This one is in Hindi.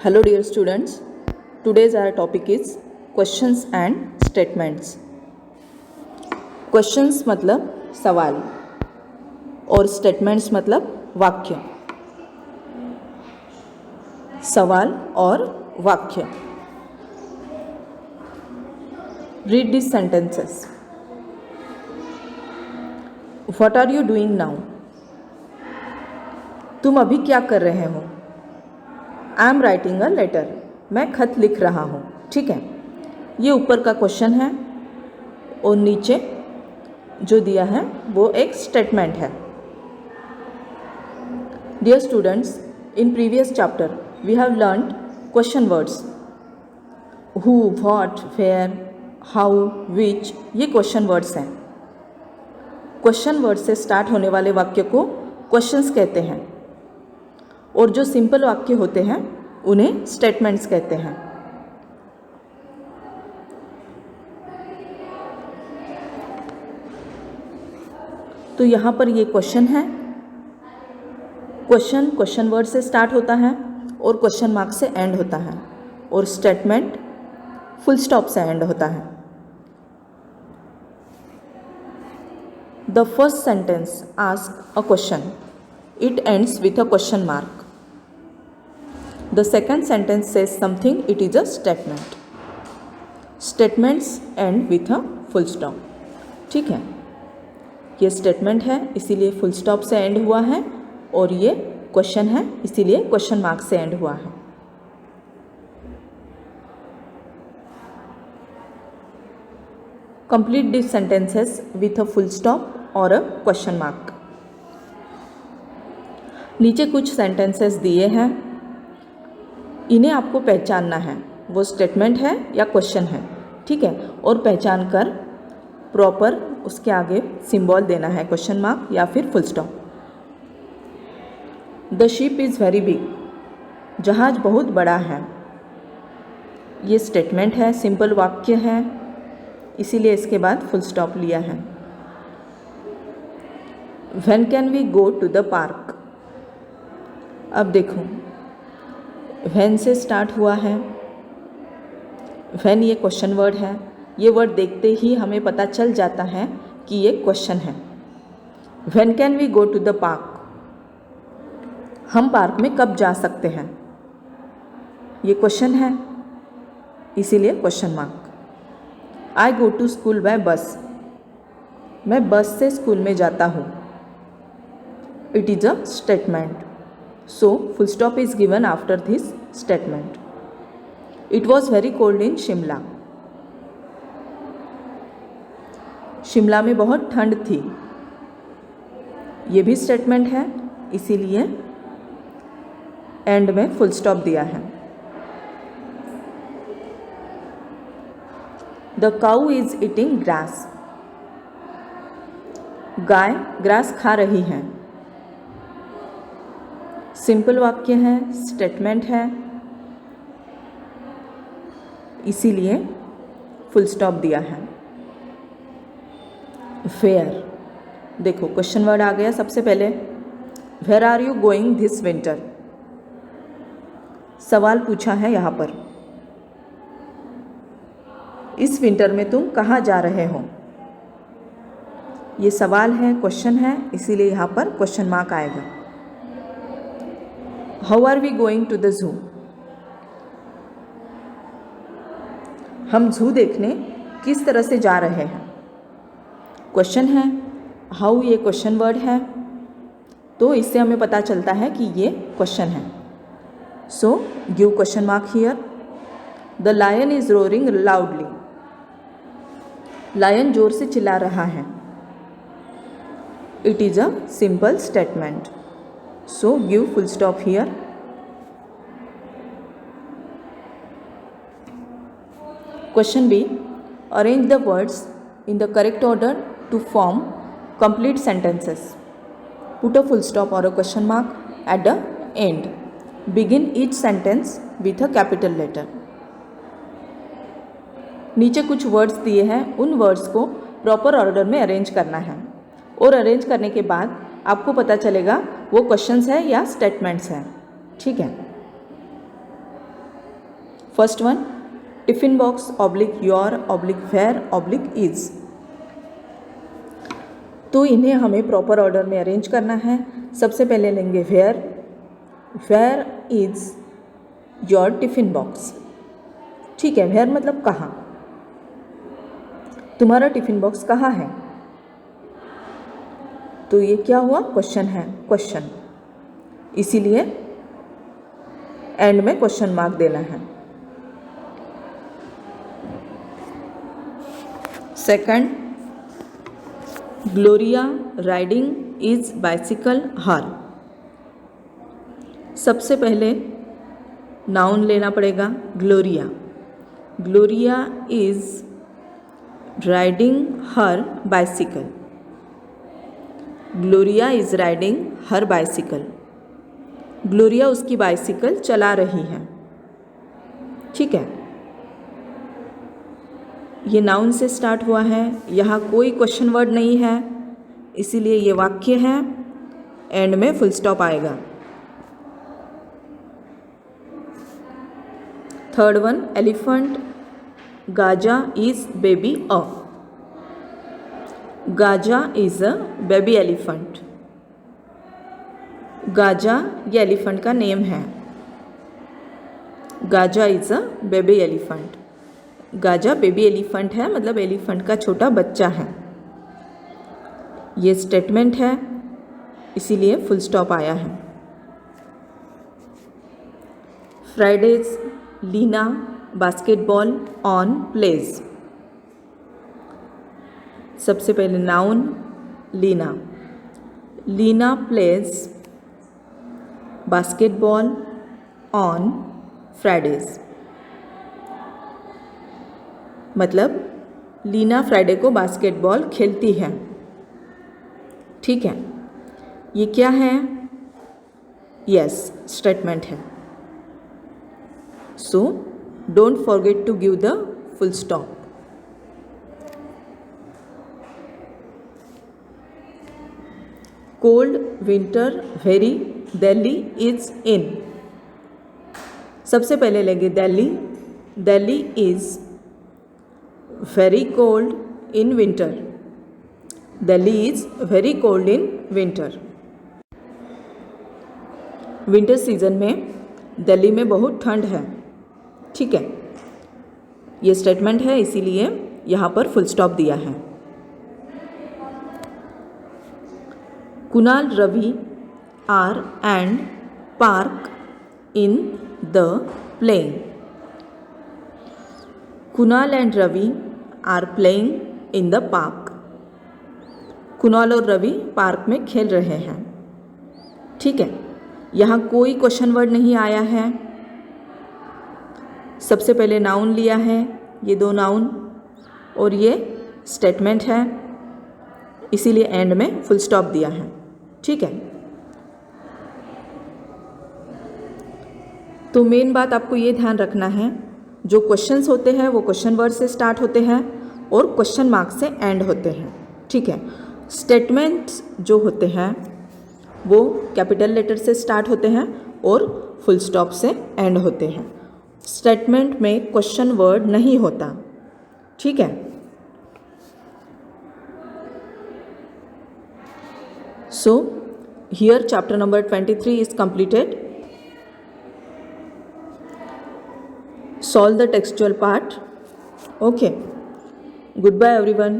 Hello dear students, today's our topic is questions and statements. Questions मतलब सवाल और statements मतलब वाक्य. सवाल और वाक्य. Read these sentences. What are you doing now? तुम अभी क्या कर रहे हो? I am writing a letter. मैं खत लिख रहा हूँ. ठीक है, ये ऊपर का क्वेश्चन है और नीचे जो दिया है वो एक स्टेटमेंट है. Dear students, in previous chapter we have learned question words. Who, what, where, how, which, ये क्वेश्चन वर्ड्स हैं. क्वेश्चन वर्ड से स्टार्ट होने वाले वाक्य को क्वेश्चंस कहते हैं और जो सिंपल वाक्य होते हैं उन्हें स्टेटमेंट्स कहते हैं. तो यहाँ पर ये क्वेश्चन है. क्वेश्चन वर्ड से स्टार्ट होता है और क्वेश्चन मार्क से एंड होता है और स्टेटमेंट फुल स्टॉप से एंड होता है. The first sentence ask a question. It ends with a question mark. The second sentence says something. It is a statement. Statements end with a full stop. ठीक है, ये स्टेटमेंट है इसीलिए फुल स्टॉप से एंड हुआ है और ये क्वेश्चन है इसीलिए क्वेश्चन मार्क से एंड हुआ है. Complete these sentences with a full stop or a question mark. नीचे कुछ सेंटेंसेस दिए हैं, इन्हें आपको पहचानना है वो स्टेटमेंट है या क्वेश्चन है. ठीक है, और पहचान कर प्रॉपर उसके आगे सिंबल देना है, क्वेश्चन मार्क या फिर full stop. The ship is very big. जहाज बहुत बड़ा है. ये स्टेटमेंट है, सिंपल वाक्य है, इसीलिए इसके बाद फुल स्टॉप लिया है. When can we go to the park. अब देखो, व्हेन से स्टार्ट हुआ है. व्हेन ये क्वेश्चन वर्ड है. ये वर्ड देखते ही हमें पता चल जाता है कि ये क्वेश्चन है. When can we go to the park. हम पार्क में कब जा सकते हैं. ये क्वेश्चन है इसीलिए question mark. I go to school by bus. मैं बस से स्कूल में जाता हूँ. It is a statement. So, full stop is given after this statement. It was very cold in Shimla. Shimla में बहुत ठंड थी. ये भी स्टेटमेंट है इसीलिए एंड में फुल स्टॉप दिया है. The cow is eating grass. Guy grass खा रही है. सिंपल वाक्य है, स्टेटमेंट है, इसीलिए फुल स्टॉप दिया है. वेयर. देखो क्वेश्चन वर्ड आ गया सबसे पहले. Where are you going this winter. सवाल पूछा है यहाँ पर, इस विंटर में तुम कहाँ जा रहे हो. ये सवाल है, क्वेश्चन है, इसीलिए यहाँ पर क्वेश्चन मार्क आएगा. How are we going to the zoo? हम जू देखने किस तरह से जा रहे हैं. क्वेश्चन है, हाउ ये क्वेश्चन वर्ड है तो इससे हमें पता चलता है कि ये क्वेश्चन है. So give question mark here. The lion is roaring loudly. Lion जोर से चिल्ला रहा है. It is a simple statement. So give full stop here. Question B. Arrange the words in the correct order to form complete sentences. Put a full stop or a question mark at the end. Begin each sentence with a capital letter. नीचे कुछ वर्ड्स दिए हैं, उन वर्ड्स को प्रॉपर ऑर्डर में अरेंज करना है और अरेंज करने के बाद आपको पता चलेगा वो क्वेश्चंस है या स्टेटमेंट्स हैं. ठीक है, first one, tiffin box oblique your oblique where oblique is. तो इन्हें हमें प्रॉपर ऑर्डर में अरेंज करना है। सबसे पहले लेंगे where, where is your tiffin box. ठीक है, वेयर मतलब कहाँ, तुम्हारा टिफिन बॉक्स कहाँ है। तो ये क्या हुआ, क्वेश्चन है, क्वेश्चन, इसीलिए एंड में क्वेश्चन मार्क देना है। Second, Gloria riding is bicycle her. सबसे पहले नाउन लेना पड़ेगा, Gloria. Gloria is riding her bicycle. Gloria is riding her bicycle. Gloria उसकी बाइसिकल चला रही है। ठीक है, ये नाउन से स्टार्ट हुआ है, यहाँ कोई क्वेश्चन वर्ड नहीं है, इसीलिए ये वाक्य है, एंड में फुल स्टॉप आएगा। Third one, elephant Gaza is baby a. Gaza is a baby elephant. Gaza ये एलिफेंट का नेम है। Gaza is a baby elephant. Gaza baby elephant है, मतलब एलिफेंट का छोटा बच्चा है। ये स्टेटमेंट है, इसीलिए फुल स्टॉप आया है। Fridays Leena basketball on plays. सबसे पहले noun Leena. Leena plays basketball on Fridays, मतलब लीना फ्राइडे को बास्केटबॉल खेलती है। ठीक है, ये क्या है, यस स्टेटमेंट है। So don't forget to give the full stop. Cold winter very Delhi is in. सबसे पहले लेंगे Delhi. Delhi is very cold in winter. Delhi is very cold in winter. Winter season में दिल्ली में बहुत ठंड है। ठीक है, ये स्टेटमेंट है, इसीलिए यहाँ पर फुल स्टॉप दिया है। Kunal Ravi are and park in the playing. Kunal and Ravi are playing in the park. Kunal और रवि पार्क में खेल रहे हैं। ठीक है, यहाँ कोई क्वेश्चन वर्ड नहीं आया है। सबसे पहले नाउन लिया है, ये दो नाउन, और ये स्टेटमेंट है, इसीलिए एंड में फुल स्टॉप दिया है। ठीक है, तो मेन बात आपको ये ध्यान रखना है, जो क्वेश्चंस होते हैं वो क्वेश्चन वर्ड से स्टार्ट होते हैं और क्वेश्चन मार्क से एंड होते हैं। ठीक है, स्टेटमेंट्स जो होते हैं वो कैपिटल लेटर से स्टार्ट होते हैं और फुल स्टॉप से एंड होते हैं। स्टेटमेंट में क्वेश्चन वर्ड नहीं होता। ठीक है, so here chapter number 23 is completed. Solve the textual part. Okay, goodbye everyone.